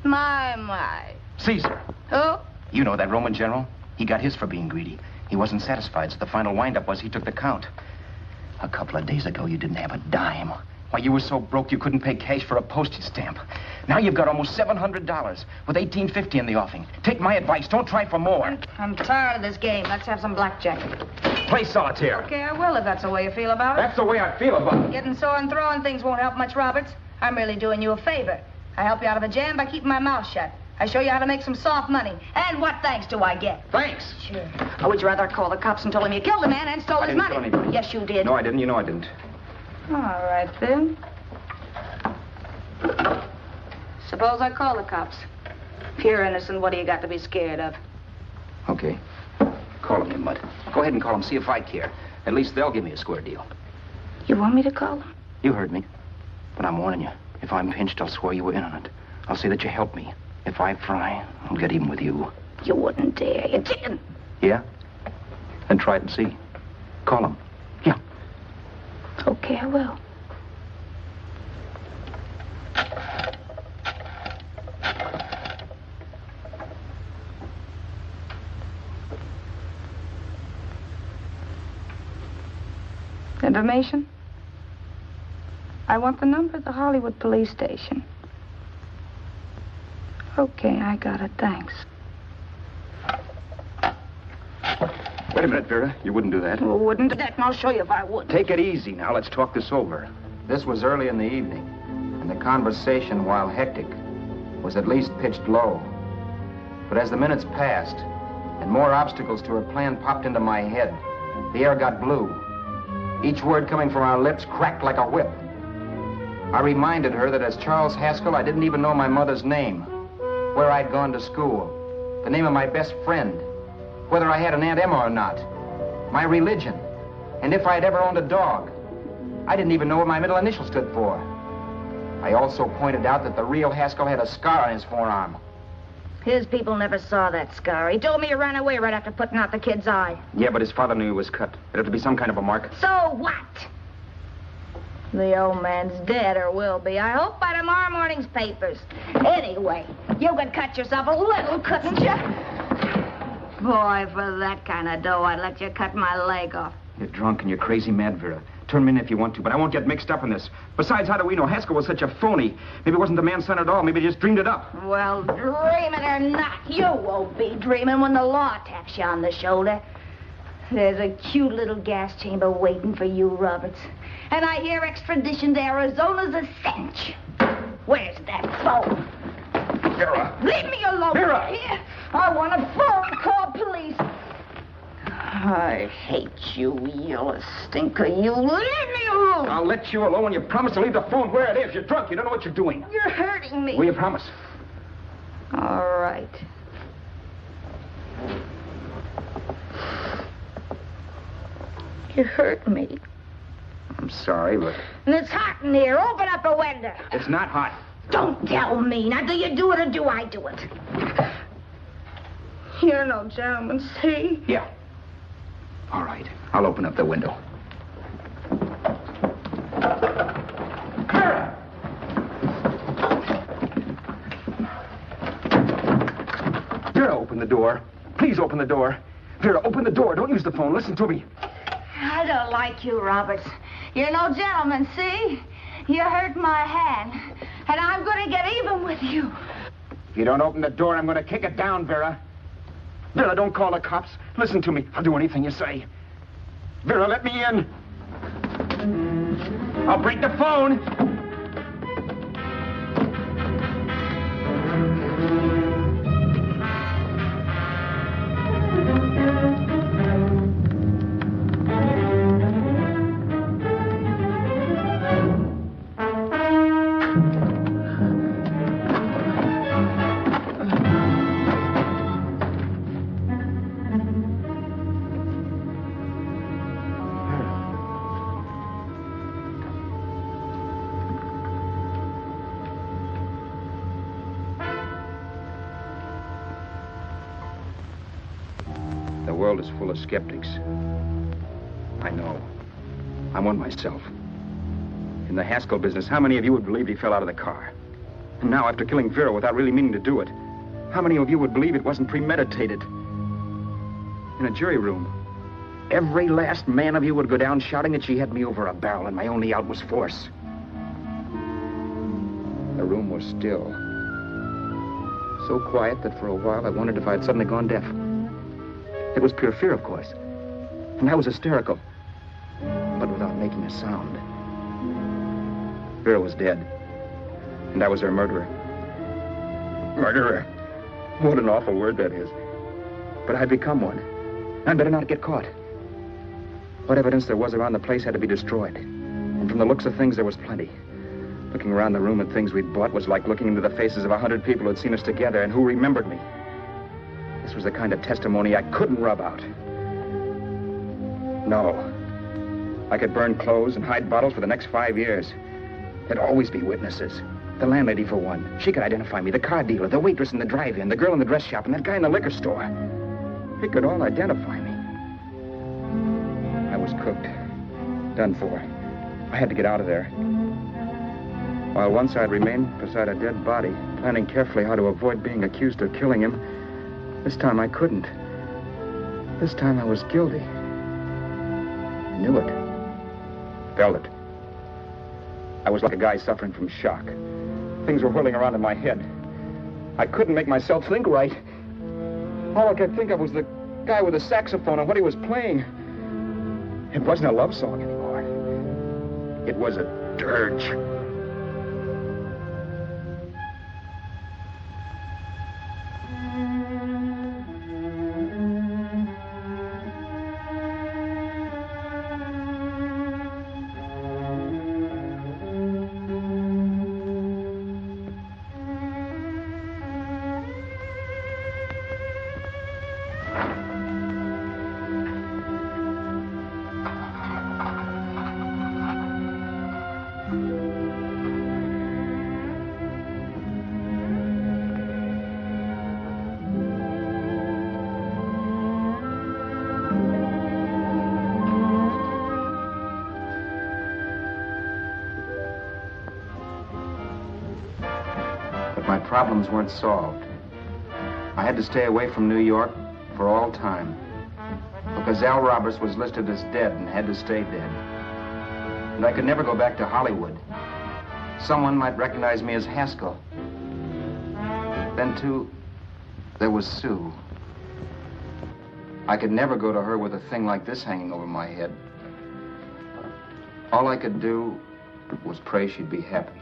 My. Caesar. Who? You know that Roman general? He got his for being greedy. He wasn't satisfied, so the final wind-up was he took the count. A couple of days ago, you didn't have a dime. Why, you were so broke you couldn't pay cash for a postage stamp. Now you've got almost $700 with $1,850 in the offing. Take my advice. Don't try for more. I'm tired of this game. Let's have some blackjack. Play solitaire. Okay, I will if that's the way you feel about it. That's the way I feel about it. Getting sore and throwing things won't help much, Roberts. I'm really doing you a favor. I help you out of a jam by keeping my mouth shut. I show you how to make some soft money. And what thanks do I get? Thanks. Sure. Or would you rather call the cops and told him you killed a man and stole his money? I didn't kill anybody. Yes, you did. No, I didn't. You know I didn't. All right, then. Suppose I call the cops. If you're innocent, what do you got to be scared of? Okay. Call them, you mutt. Go ahead and call them. See if I care. At least they'll give me a square deal. You want me to call them? You heard me. But I'm warning you. If I'm pinched, I'll swear you were in on it. I'll say that you helped me. If I fry, I'll get even with you. You wouldn't dare. You're chicken. Yeah? Then try it and see. Call them. Yeah. Okay, I will. Information? I want the number of the Hollywood police station. Okay, I got it. Thanks. Wait a minute, Vera. You wouldn't do that. Well, wouldn't do that, and I'll show you if I would. Take it easy now. Let's talk this over. This was early in the evening, and the conversation, while hectic, was at least pitched low. But as the minutes passed, and more obstacles to her plan popped into my head, the air got blue. Each word coming from our lips cracked like a whip. I reminded her that as Charles Haskell, I didn't even know my mother's name, where I'd gone to school, the name of my best friend, whether I had an Aunt Emma or not, my religion, and if I'd ever owned a dog. I didn't even know what my middle initial stood for. I also pointed out that the real Haskell had a scar on his forearm. His people never saw that scar. He told me he ran away right after putting out the kid's eye. Yeah, but his father knew he was cut. It'd have to be some kind of a mark. So what? The old man's dead, or will be. I hope by tomorrow morning's papers. Anyway, you could cut yourself a little, couldn't you? Boy, for that kind of dough, I'd let you cut my leg off. You're drunk and you're crazy mad, Vera. Turn me in if you want to, but I won't get mixed up in this. Besides, how do we know Haskell was such a phony? Maybe it wasn't the man's son at all. Maybe he just dreamed it up. Well, dreaming or not, you won't be dreaming when the law taps you on the shoulder. There's a cute little gas chamber waiting for you, Roberts. And I hear extradition to Arizona's a cinch. Where's that phone? Vera! Leave me alone. Vera! Here. I want a phone. Call police. I hate you, yellow stinker. You leave me alone. I'll let you alone when you promise to leave the phone where it is. You're drunk. You don't know what you're doing. You're hurting me. Will you promise? All right. You hurt me. I'm sorry, but... And it's hot in here. Open up a window. It's not hot. Don't tell me. Now, do you do it or do I do it? You're no gentleman, see? Yeah. All right. I'll open up the window. Vera, open the door. Please open the door. Vera, open the door. Don't use the phone. Listen to me. I don't like you, Roberts. You're no gentleman, see? You hurt my hand, and I'm going to get even with you. If you don't open the door, I'm going to kick it down, Vera. Vera, don't call the cops. Listen to me. I'll do anything you say. Vera, let me in. I'll break the phone. The world is full of skeptics. I know. I'm one myself. In the Haskell business, how many of you would believe he fell out of the car? And now, after killing Vera without really meaning to do it, how many of you would believe it wasn't premeditated? In a jury room, every last man of you would go down shouting that she had me over a barrel and my only out was force. The room was still. So quiet that for a while I wondered if I had suddenly gone deaf. It was pure fear, of course. And I was hysterical. But without making a sound. Vera was dead. And I was her murderer. Murderer. What an awful word that is. But I'd become one. I'd better not get caught. What evidence there was around the place had to be destroyed. And from the looks of things, there was plenty. Looking around the room at things we'd bought was like looking into the faces of 100 people who'd seen us together and who remembered me. This was the kind of testimony I couldn't rub out. No. I could burn clothes and hide bottles for the next 5 years. There'd always be witnesses. The landlady, for one. She could identify me. The car dealer, the waitress in the drive-in, the girl in the dress shop, and that guy in the liquor store. They could all identify me. I was cooked. Done for. I had to get out of there. While once I'd remained beside a dead body, planning carefully how to avoid being accused of killing him, this time I couldn't. This time I was guilty. I knew it. Felt it. I was like a guy suffering from shock. Things were whirling around in my head. I couldn't make myself think right. All I could think of was the guy with the saxophone and what he was playing. It wasn't a love song anymore. It was a dirge. My problems weren't solved. I had to stay away from New York for all time. Because Al Roberts was listed as dead and had to stay dead. And I could never go back to Hollywood. Someone might recognize me as Haskell. Then, too, there was Sue. I could never go to her with a thing like this hanging over my head. All I could do was pray she'd be happy.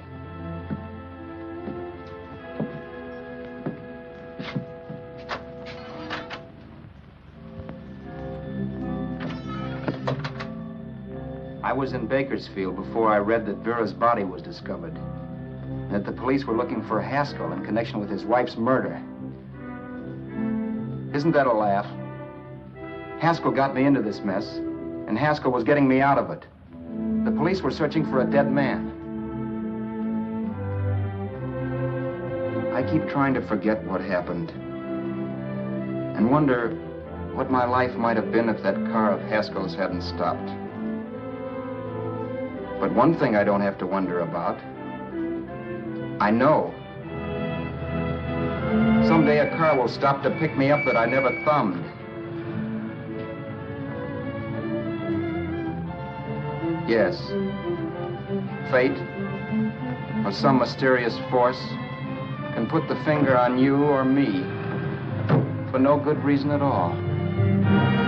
I was in Bakersfield before I read that Vera's body was discovered, and that the police were looking for Haskell in connection with his wife's murder. Isn't that a laugh? Haskell got me into this mess, and Haskell was getting me out of it. The police were searching for a dead man. I keep trying to forget what happened, and wonder what my life might have been if that car of Haskell's hadn't stopped. But one thing I don't have to wonder about. I know. Someday a car will stop to pick me up that I never thumbed. Yes. Fate, or some mysterious force, can put the finger on you or me for no good reason at all.